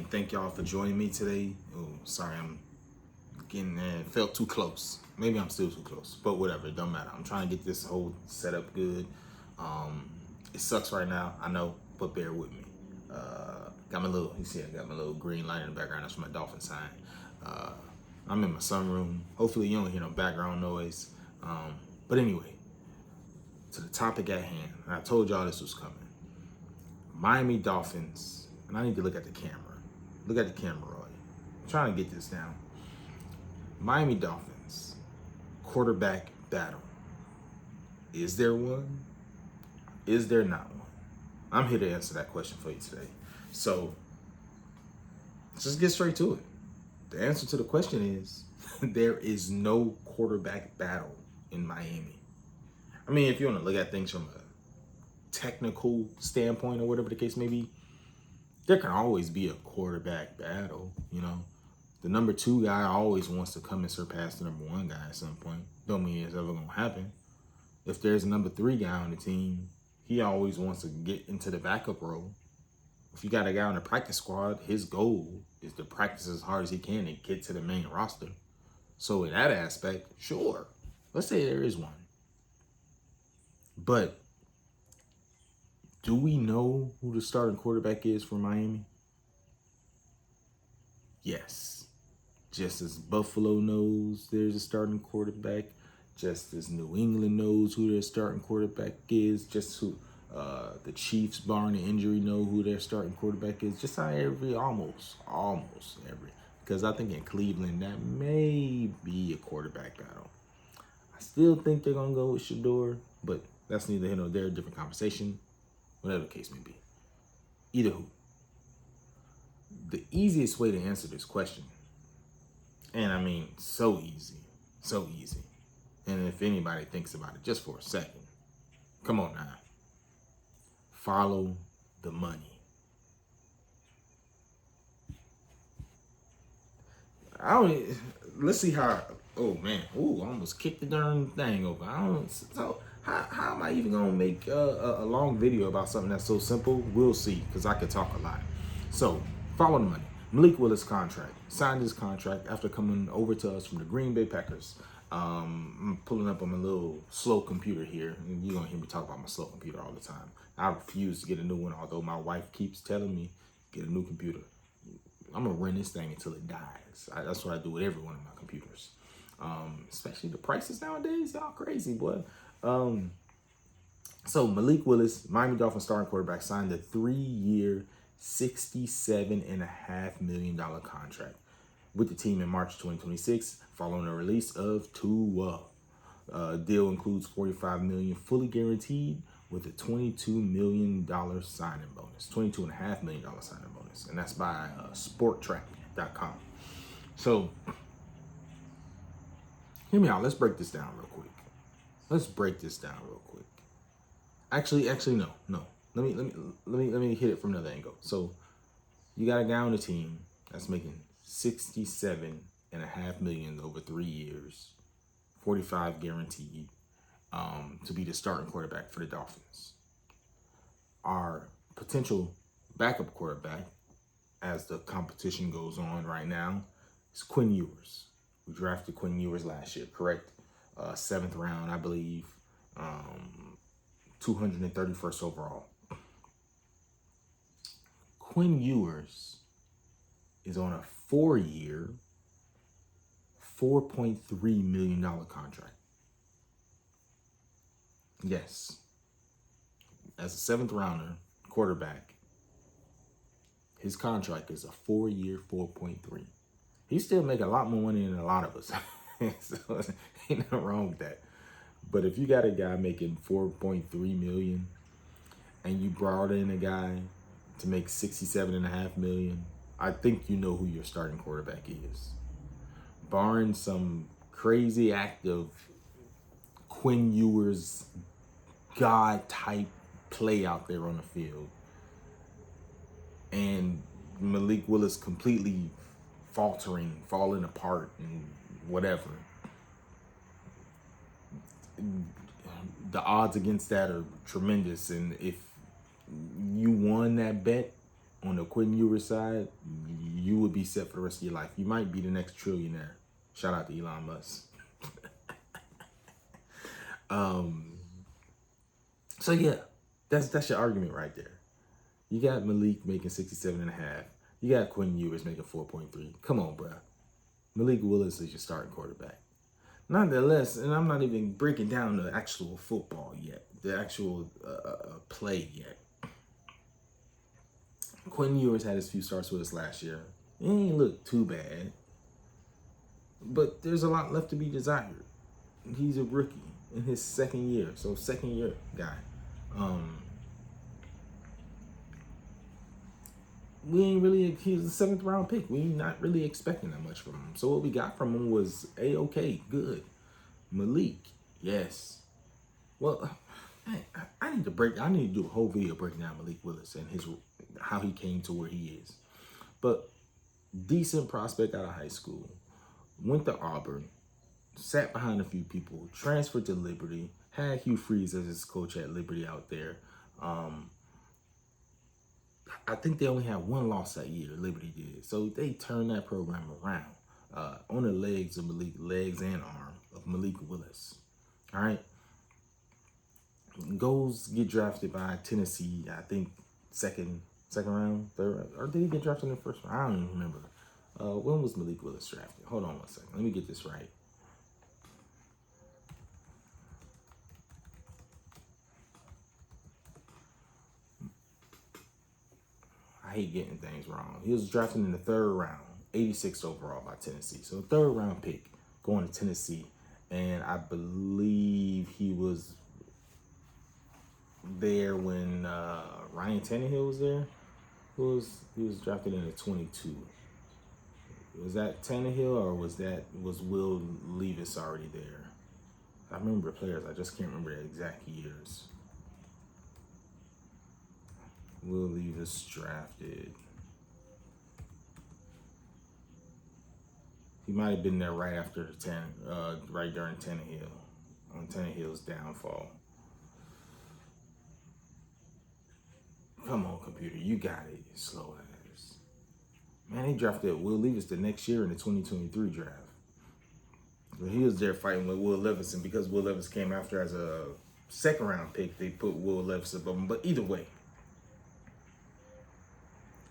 and thank y'all for joining me today. Oh, sorry, I'm getting felt too close. Maybe I'm still too close, but whatever, it don't matter. I'm trying to get this whole setup good. Um, it sucks right now, I know, but bear with me. Got my little, you see, I got my little green light in the background. That's my dolphin sign. Uh, I'm in my sunroom. Hopefully, you don't hear no background noise. But anyway, to the topic at hand. And I told y'all this was coming. Miami Dolphins, and I need to look at the camera. Look at the camera, Roy. I'm trying to get this down. Miami Dolphins, quarterback battle. Is there one? Is there not one? I'm here to answer that question for you today. So, let's just get straight to it. The answer to the question is there is no quarterback battle in Miami. I mean, if you want to look at things from a technical standpoint or whatever the case may be, there can always be a quarterback battle, you know. The number 2 guy always wants to come and surpass the number 1 guy at some point. Don't mean it's ever gonna happen. If there's a number 3 guy on the team, he always wants to get into the backup role. If you got a guy on the practice squad, his goal is to practice as hard as he can and get to the main roster. So in that aspect, sure, let's say there is one. But do we know who the starting quarterback is for Miami? Yes. Just as Buffalo knows there's a starting quarterback, just as New England knows who their starting quarterback is, just who the Chiefs, barring an injury, know who their starting quarterback is. Just how almost every. Because I think in Cleveland, that may be a quarterback battle. I still think they're going to go with Shador, but that's neither here nor there, different conversation, whatever the case may be. Either who. The easiest way to answer this question, and I mean so easy, and if anybody thinks about it just for a second, come on now, follow the money. Let's see how, oh man, I almost kicked the darn thing over. So how am I even gonna make a long video about something that's so simple? We'll see, because I could talk a lot. So, follow the money. Malik Willis contract. Signed his contract after coming over to us from the Green Bay Packers. I'm pulling up on my little slow computer here, and you're gonna hear me talk about my slow computer all the time. I refuse to get a new one, although my wife keeps telling me, get a new computer. I'm gonna run this thing until it dies. That's what I do with every one of my computers. Especially the prices nowadays, y'all crazy, boy. So Malik Willis, Miami Dolphins starting quarterback, signed a 3-year, $67.5 million contract with the team in March 2026, following the release of Tua. Deal includes $45 million fully guaranteed with a $22 million signing bonus, $22.5 million signing bonus, and that's by Sporttrack.com. So, hear me out. Let's break this down real quick. Actually, no. Let me hit it from another angle. So, you got a guy on the team that's making $67.5 million over 3 years, 45 guaranteed, to be the starting quarterback for the Dolphins. Our potential backup quarterback, as the competition goes on right now, is Quinn Ewers. We drafted Quinn Ewers last year, correct? 7th round, I believe. 231st overall. Quinn Ewers is on a 4-year, $4.3 million contract. Yes. As a 7th rounder quarterback, his contract is a 4-year, 4.3. He's still making a lot more money than a lot of us. So ain't nothing wrong with that. But if you got a guy making $4.3 million and you brought in a guy to make $67.5 million, I think you know who your starting quarterback is. Barring some crazy act of Quinn Ewers God type play out there on the field, and Malik Willis completely faltering, falling apart, and whatever. The odds against that are tremendous, and if you won that bet on the Quinn Ewers side, you would be set for the rest of your life. You might be the next trillionaire. Shout out to Elon Musk. So yeah, that's your argument right there. You got Malik making 67.5. You got Quentin Ewers making 4.3. Come on, bro. Malik Willis is your starting quarterback. Nonetheless, and I'm not even breaking down the actual football yet, the actual play yet. Quentin Ewers had his few starts with us last year. It ain't look too bad, but there's a lot left to be desired. He's a rookie in his second year, so second year guy. We ain't really, he was a 7th round pick. We not really expecting that much from him. So what we got from him was A-okay, good. Malik, yes. Well, I need to do a whole video breaking down Malik Willis and how he came to where he is. But decent prospect out of high school, went to Auburn, sat behind a few people, transferred to Liberty, had Hugh Freeze as his coach at Liberty out there. I think they only had one loss that year, Liberty did. So they turned that program around on the legs of Malik, legs and arm of Malik Willis. All right. Goes get drafted by Tennessee, I think second round, third round, or did he get drafted in the first round? I don't even remember. When was Malik Willis drafted? Hold on one second. Let me get this right. I hate getting things wrong. He was drafted in the 3rd round, 86th overall by Tennessee. So 3rd round pick going to Tennessee. And I believe he was there when Ryan Tannehill was there. He was drafted in the 22. Was that Tannehill or was Will Levis already there? I remember players, I just can't remember the exact years. Will Levis drafted. He might have been there right after right during Tannehill, on Tannehill's downfall. Come on, computer, you got it, slow ass. Man, he drafted Will Levis the next year in the 2023 draft. But he was there fighting with Will Levis, and because Will Levis came after as a 2nd round pick, they put Will Levis above him. But either way,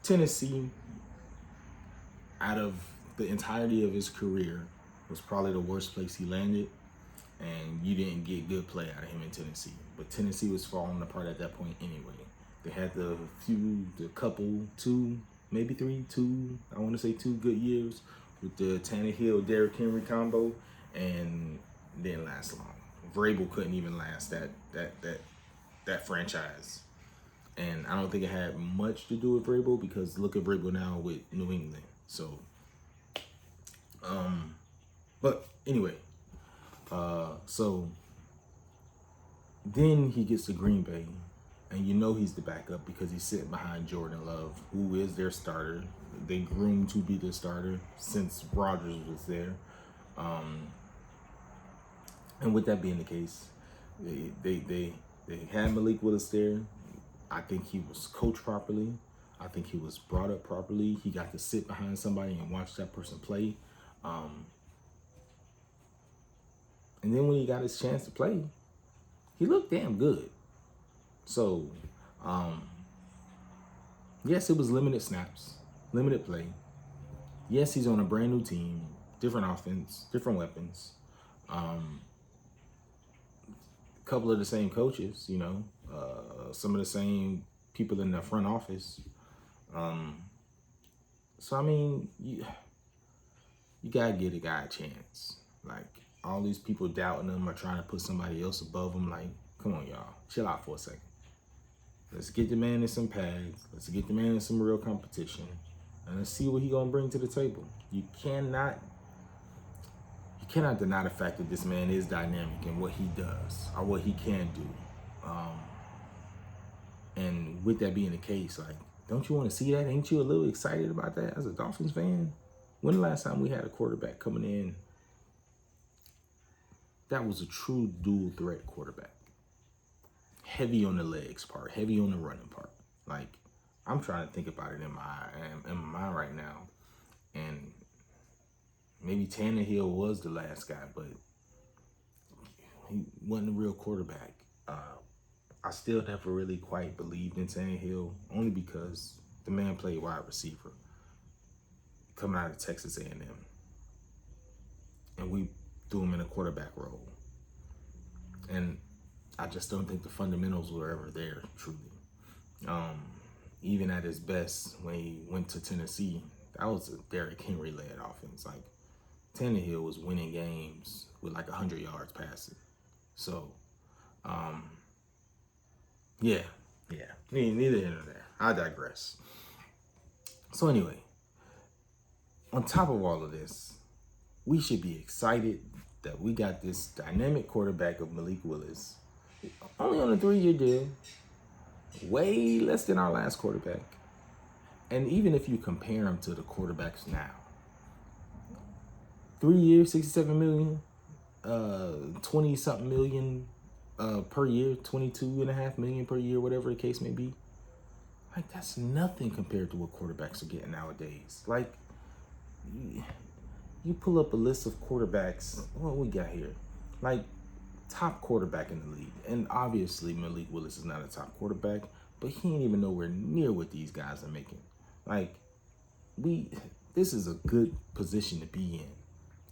Tennessee, out of the entirety of his career, was probably the worst place he landed, and you didn't get good play out of him in Tennessee. But Tennessee was falling apart at that point anyway. They had I want to say 2 good years with the Tannehill Derrick Henry combo, and didn't last long. Vrabel couldn't even last that franchise. And I don't think it had much to do with Vrabel, because look at Vrabel now with New England. So, but anyway, so then he gets to Green Bay, and you know he's the backup because he's sitting behind Jordan Love, who is their starter. They groomed to be the starter since Rodgers was there. And with that being the case, they had Malik Willis there. I think he was coached properly. I think he was brought up properly. He got to sit behind somebody and watch that person play. And then when he got his chance to play, he looked damn good. So, yes, it was limited snaps, limited play. Yes, he's on a brand new team, different offense, different weapons. Couple of the same coaches, some of the same people in the front office. So I mean, you gotta give a guy a chance. Like, all these people doubting him or trying to put somebody else above him. Like, come on, y'all, chill out for a second. Let's get the man in some pads. Let's get the man in some real competition, and let's see what he gonna bring to the table. You cannot deny the fact that this man is dynamic in what he does or what he can do. And with that being the case, like, don't you want to see that? Ain't you a little excited about that as a Dolphins fan? When the last time we had a quarterback coming in that was a true dual threat quarterback? Heavy on the legs part, heavy on the running part. Like, I'm trying to think about it in my mind right now. And maybe Tannehill was the last guy, but he wasn't a real quarterback. I still never really quite believed in Tannehill, only because the man played wide receiver coming out of Texas A&M, and we threw him in a quarterback role. And I just don't think the fundamentals were ever there, truly. Even at his best, when he went to Tennessee, that was a Derrick Henry-led offense. Like, Tannehill was winning games with like 100 yards passing. So, yeah. Neither here nor there. I digress. So anyway, on top of all of this, we should be excited that we got this dynamic quarterback of Malik Willis, only on a 3-year deal, way less than our last quarterback. And even if you compare him to the quarterbacks now, 3 years, $67 million, 20-something million per year, 22.5 million per year, whatever the case may be. Like, that's nothing compared to what quarterbacks are getting nowadays. Like, you pull up a list of quarterbacks, what we got here? Like, top quarterback in the league. And obviously Malik Willis is not a top quarterback, but he ain't even nowhere near what these guys are making. Like, this is a good position to be in.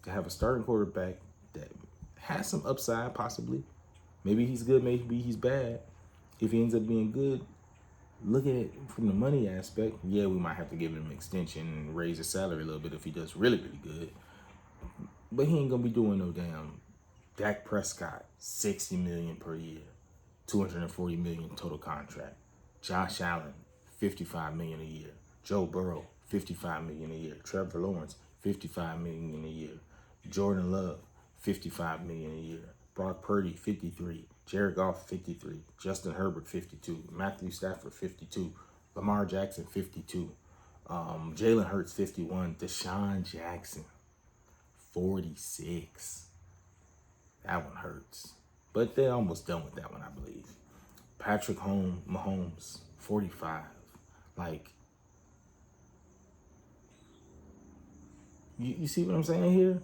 To have a starting quarterback that has some upside, possibly. Maybe he's good, maybe he's bad. If he ends up being good, look at it from the money aspect. Yeah, we might have to give him an extension and raise his salary a little bit if he does really, really good. But he ain't gonna be doing no damn Dak Prescott, $60 million per year, $240 million total contract. Josh Allen, $55 million a year. Joe Burrow, $55 million a year. Trevor Lawrence, $55 million a year. Jordan Love, $55 million a year. Brock Purdy, 53. Jared Goff, 53. Justin Herbert, 52. Matthew Stafford, 52. Lamar Jackson, 52. Jalen Hurts, 51. Deshaun Jackson, 46. That one hurts. But they're almost done with that one, I believe. Patrick Mahomes, 45. Like, you see what I'm saying here?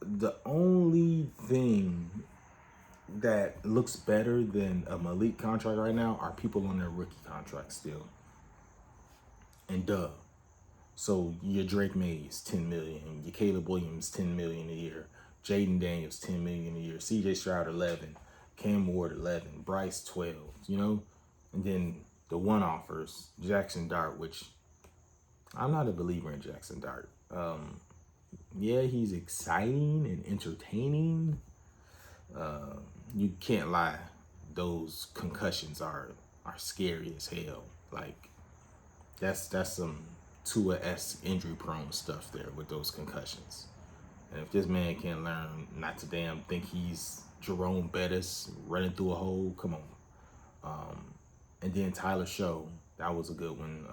The only thing that looks better than a Malik contract right now are people on their rookie contract still. And so your Drake Mays, $10 million. Your Caleb Williams, $10 million a year. Jaden Daniels, $10 million a year. CJ Stroud, 11. Cam Ward, 11. Bryce, 12. You know? And then the one offers, Jackson Dart, which I'm not a believer in Jackson Dart. Yeah, he's exciting and entertaining. You can't lie. Those concussions are scary as hell. Like, that's some Tua-esque injury prone stuff there with those concussions. And if this man can't learn not to damn think he's Jerome Bettis running through a hole, come on. And then Tyler Show, that was a good one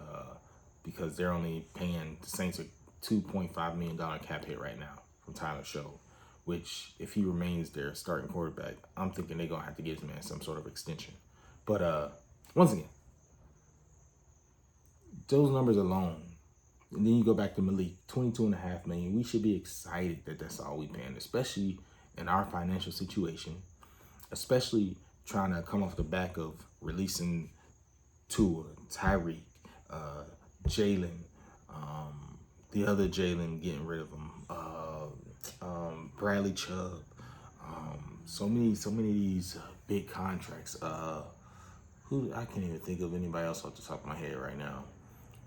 because they're only paying the Saints a $2.5 million cap hit right now from Tyler Show, which if he remains their starting quarterback, I'm thinking they're going to have to give this man some sort of extension. But once again, those numbers alone, and then you go back to Malik, $22.5 million. We should be excited that that's all we paying, especially in our financial situation, especially trying to come off the back of releasing Tua, Tyreek, Jalen, the other Jalen, getting rid of him, Bradley Chubb, so many of these big contracts. Who I can't even think of anybody else off the top of my head right now.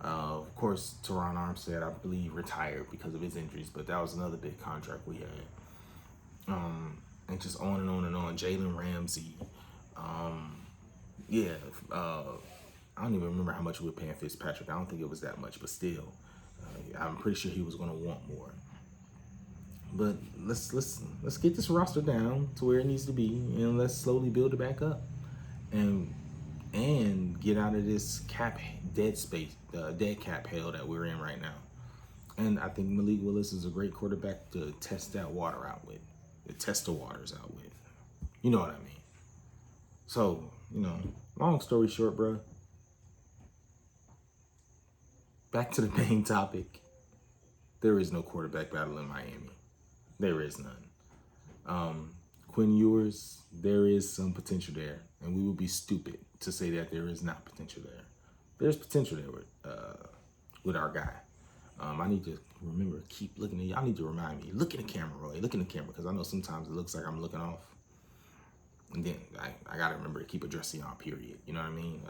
Of course, Teron Armstead, I believe, retired because of his injuries, but that was another big contract we had. And just on and on and on. Jalen Ramsey. I don't even remember how much we were paying Fitzpatrick. I don't think it was that much, but still, I'm pretty sure he was going to want more. But let's get this roster down to where it needs to be, and let's slowly build it back up, and get out of this dead cap hell that we're in right now. And I think Malik Willis is a great quarterback to test that water out with, to test the waters out with. You know what I mean? So, long story short, bro. Back to the main topic. there is no quarterback battle in Miami. There is none. Quinn Ewers, there is some potential there, and we would be stupid to say that there is not potential there. There's potential there with our guy. I need to remember, keep looking at y'all. Need to remind me. Look in the camera, Roy. Look in the camera, because I know sometimes it looks like I'm looking off. And then I got to remember to keep addressing y'all, period. You know what I mean?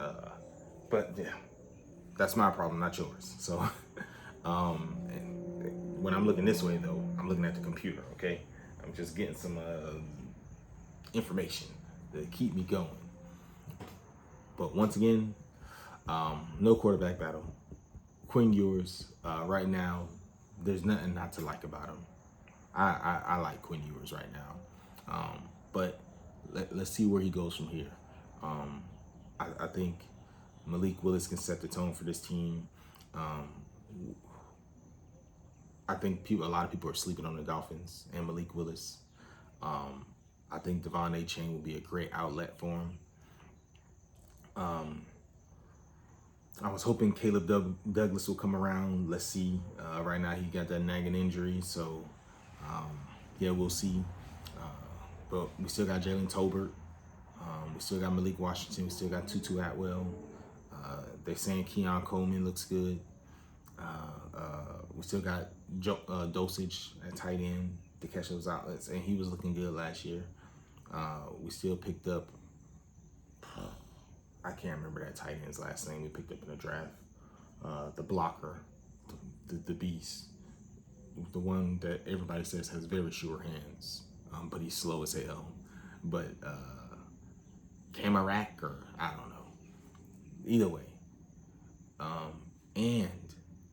But yeah, that's my problem, not yours. So when I'm looking this way, though, I'm looking at the computer, okay? I'm just getting some information to keep me going. But once again, no quarterback battle. Quinn Ewers, right now, there's nothing not to like about him. I like Quinn Ewers right now. But let's see where he goes from here. I think Malik Willis can set the tone for this team. I think a lot of people are sleeping on the Dolphins and Malik Willis. I think Devon Achane will be a great outlet for him. I was hoping Caleb Douglas will come around. Let's see. Right now he got that nagging injury, so yeah, we'll see. But we still got Jalen Tolbert. We still got Malik Washington. We still got Tutu Atwell. They're saying Keon Coleman looks good. We still got Dosage at tight end to catch those outlets, and he was looking good last year. We still picked up, I can't remember that tight end's last name we picked up in the draft. The blocker, the beast, the one that everybody says has very sure hands, but he's slow as hell. But Kamarak, or I don't know. Either way.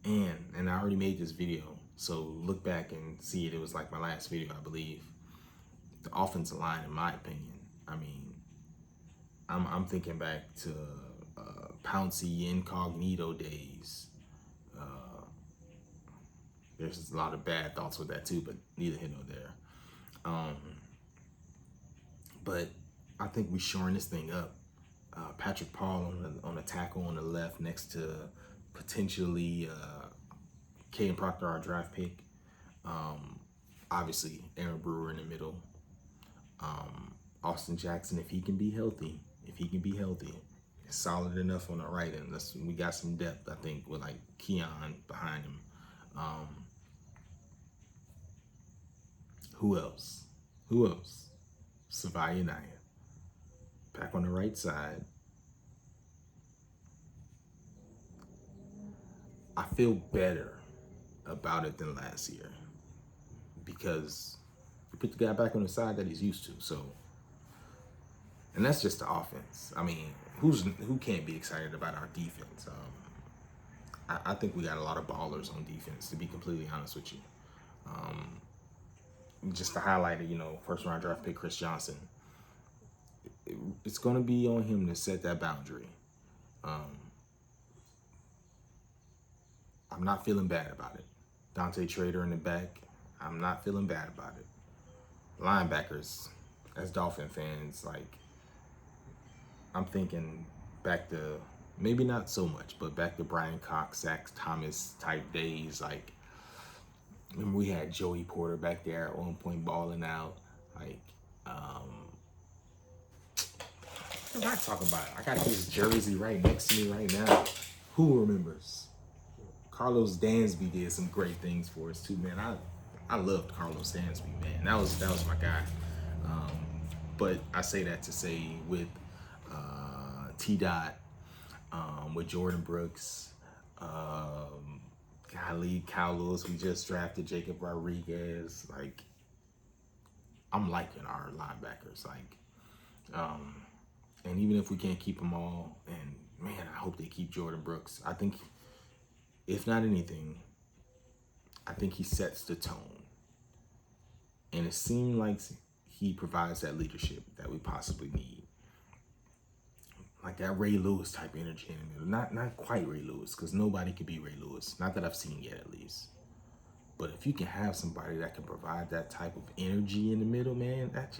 And I already made this video, so look back and see it. It was like my last video, I believe. The offensive line, in my opinion, I mean, I'm thinking back to Pouncey Incognito days. There's a lot of bad thoughts with that too, but neither here nor there. But I think we're shoring this thing up. Patrick Paul on the tackle on the left next to potentially Caden Proctor, our draft pick. Obviously, Aaron Brewer in the middle. Austin Jackson, if he can be healthy, is solid enough on the right end. We got some depth, I think, with like Keon behind him. Who else? Savaya Naya. Back on the right side. I feel better about it than last year because we put the guy back on the side that he's used to. So, and that's just the offense. I mean, who can't be excited about our defense? I think we got a lot of ballers on defense, to be completely honest with you. Just to highlight it, first round draft pick Chris Johnson. It's going to be on him to set that boundary. I'm not feeling bad about it. Dante Trader in the back, I'm not feeling bad about it. Linebackers, as Dolphin fans, like, I'm thinking back to, maybe not so much, but back to Brian Cox, Zach Thomas type days. Like, remember we had Joey Porter back there at one point balling out. Like, what am I talking about? I got his jersey right next to me right now. Who remembers? Carlos Dansby did some great things for us too, man. I loved Carlos Dansby, man. That was my guy. But I say that to say with T-Dot, with Jordan Brooks, Khalid Cowles, we just drafted Jacob Rodriguez. Like, I'm liking our linebackers. Like, and even if we can't keep them all, and man, I hope they keep Jordan Brooks. I think, if not anything, I think he sets the tone. And it seemed like he provides that leadership that we possibly need. Like that Ray Lewis type energy in the middle. Not quite Ray Lewis, because nobody could be Ray Lewis. Not that I've seen yet, at least. But if you can have somebody that can provide that type of energy in the middle, man, that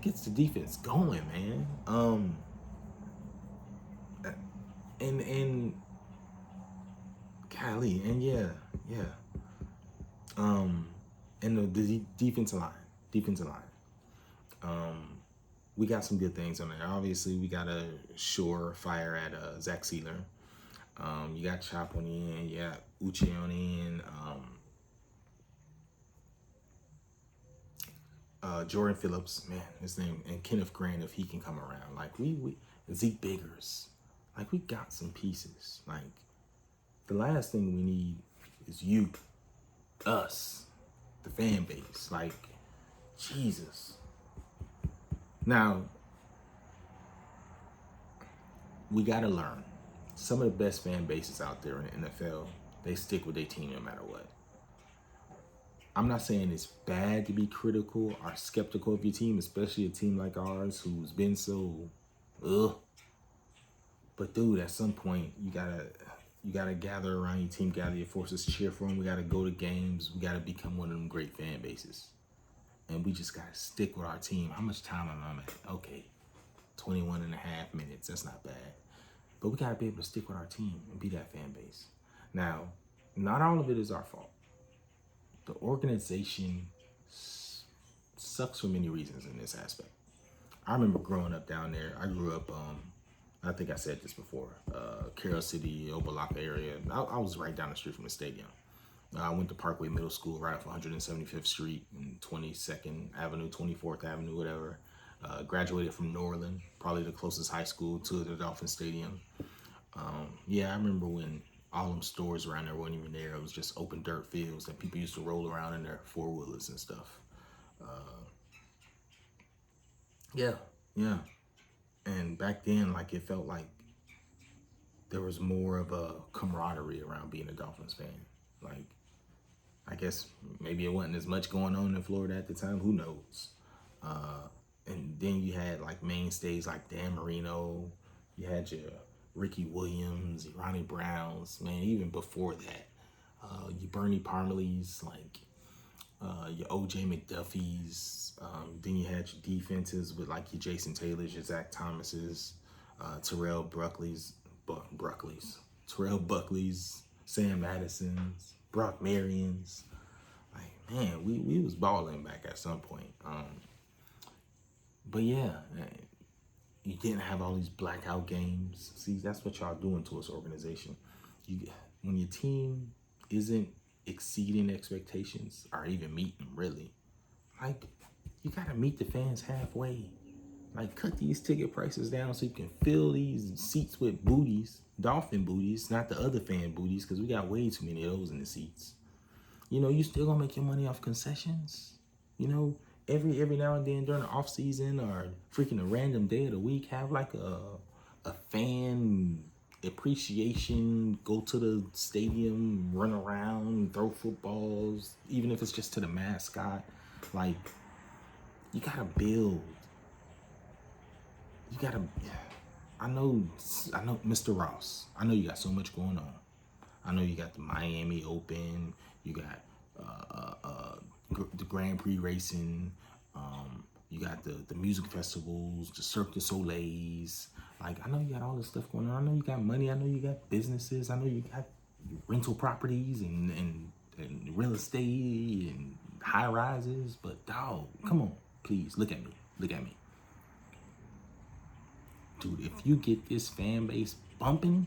gets the defense going, man. And God, golly, and yeah. Um, and the defensive line. We got some good things on there. Obviously, we got a surefire at Zach Sealer. You got Chop on the end. You got Uche on the end. Jordan Phillips, man, his name, and Kenneth Grant if he can come around. Like we Zeke Biggers, like we got some pieces. Like the last thing we need is you, us, the fan base. Like Jesus. Now we gotta learn. Some of the best fan bases out there in the NFL, they stick with their team no matter what. I'm not saying it's bad to be critical or skeptical of your team, especially a team like ours who's been so, ugh. But dude, at some point you gotta gather around your team, gather your forces, cheer for them. We gotta go to games. We gotta become one of them great fan bases, and we just gotta stick with our team. How much time am I at? Okay, 21 and a half minutes. That's not bad, but we gotta be able to stick with our team and be that fan base. Now, not all of it is our fault. The organization sucks for many reasons in this aspect. I remember growing up down there. I grew up, I think I said this before, Carroll City, Opa-locka area. I was right down the street from the stadium. I went to Parkway Middle School right off 175th Street and 22nd Avenue, 24th Avenue, whatever. Graduated from Norland, probably the closest high school to the Dolphin Stadium. Yeah, I remember when all them stores around there weren't even there. It was just open dirt fields that people used to roll around in their four-wheelers and stuff. Yeah. And back then, like, it felt like there was more of a camaraderie around being a Dolphins fan. Like, I guess maybe it wasn't as much going on in Florida at the time. Who knows? And then you had, like, mainstays like Dan Marino. You had your Ricky Williams, your Ronnie Browns, man, even before that. Your Bernie Parmaleys, like your OJ McDuffies. Then you had your defenses with like your Jason Taylors, your Zach Thomases, Terrell Buckleys, Sam Madisons, Brock Marions. Like, man, we was balling back at some point. But yeah, you didn't have all these blackout games. See, that's what y'all doing to us, organization. When your team isn't exceeding expectations or even meeting them, really, like, you gotta meet the fans halfway. Like, cut these ticket prices down so you can fill these seats with booties, Dolphin booties, not the other fan booties, because we got way too many of those in the seats. You know, you still gonna make your money off concessions. You know, every now and then during the off season or freaking a random day of the week, have like a fan appreciation, go to the stadium, run around, throw footballs, even if it's just to the mascot. Like, you gotta build. You gotta, I know Mr. Ross, I know you got so much going on. I know you got the Miami Open, you got the Grand Prix racing, you got the music festivals, the Cirque du Soleils. Like, I know you got all this stuff going on. I know you got money. I know you got businesses. I know you got rental properties and real estate and high rises. But dog, come on, please look at me. Look at me. Dude, if you get this fan base bumping,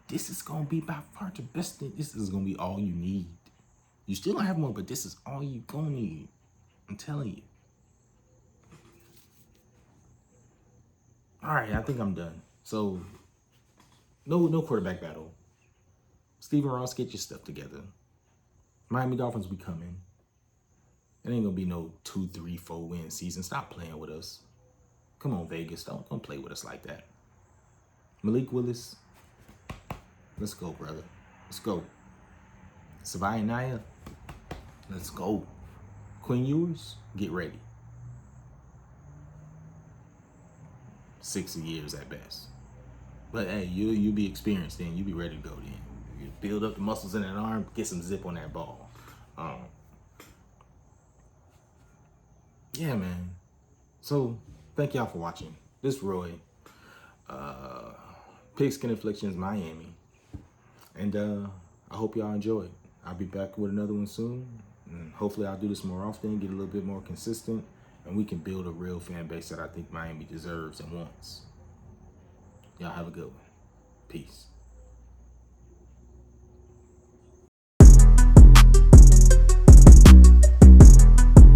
this is gonna be by far the best thing. This is gonna be all you need. You still don't have more, but this is all you gonna need. I'm telling you. All right, I think I'm done. So, no quarterback battle. Stephen Ross, get your stuff together. Miami Dolphins be coming. It ain't gonna be no 2, 3, 4 win season. Stop playing with us. Come on, Vegas. Don't play with us like that. Malik Willis, let's go, brother. Let's go. Savai Naya, let's go. Quinn Ewers, get ready. 6 years at best. But hey, you'll be experienced then. You'll be ready to go then. You build up the muscles in that arm, get some zip on that ball. Yeah, man. So, thank y'all for watching. This is Roy. Pigskin Afflictions, Miami. And I hope y'all enjoy it. I'll be back with another one soon. And hopefully I'll do this more often, get a little bit more consistent, and we can build a real fan base that I think Miami deserves and wants. Y'all have a good one. Peace.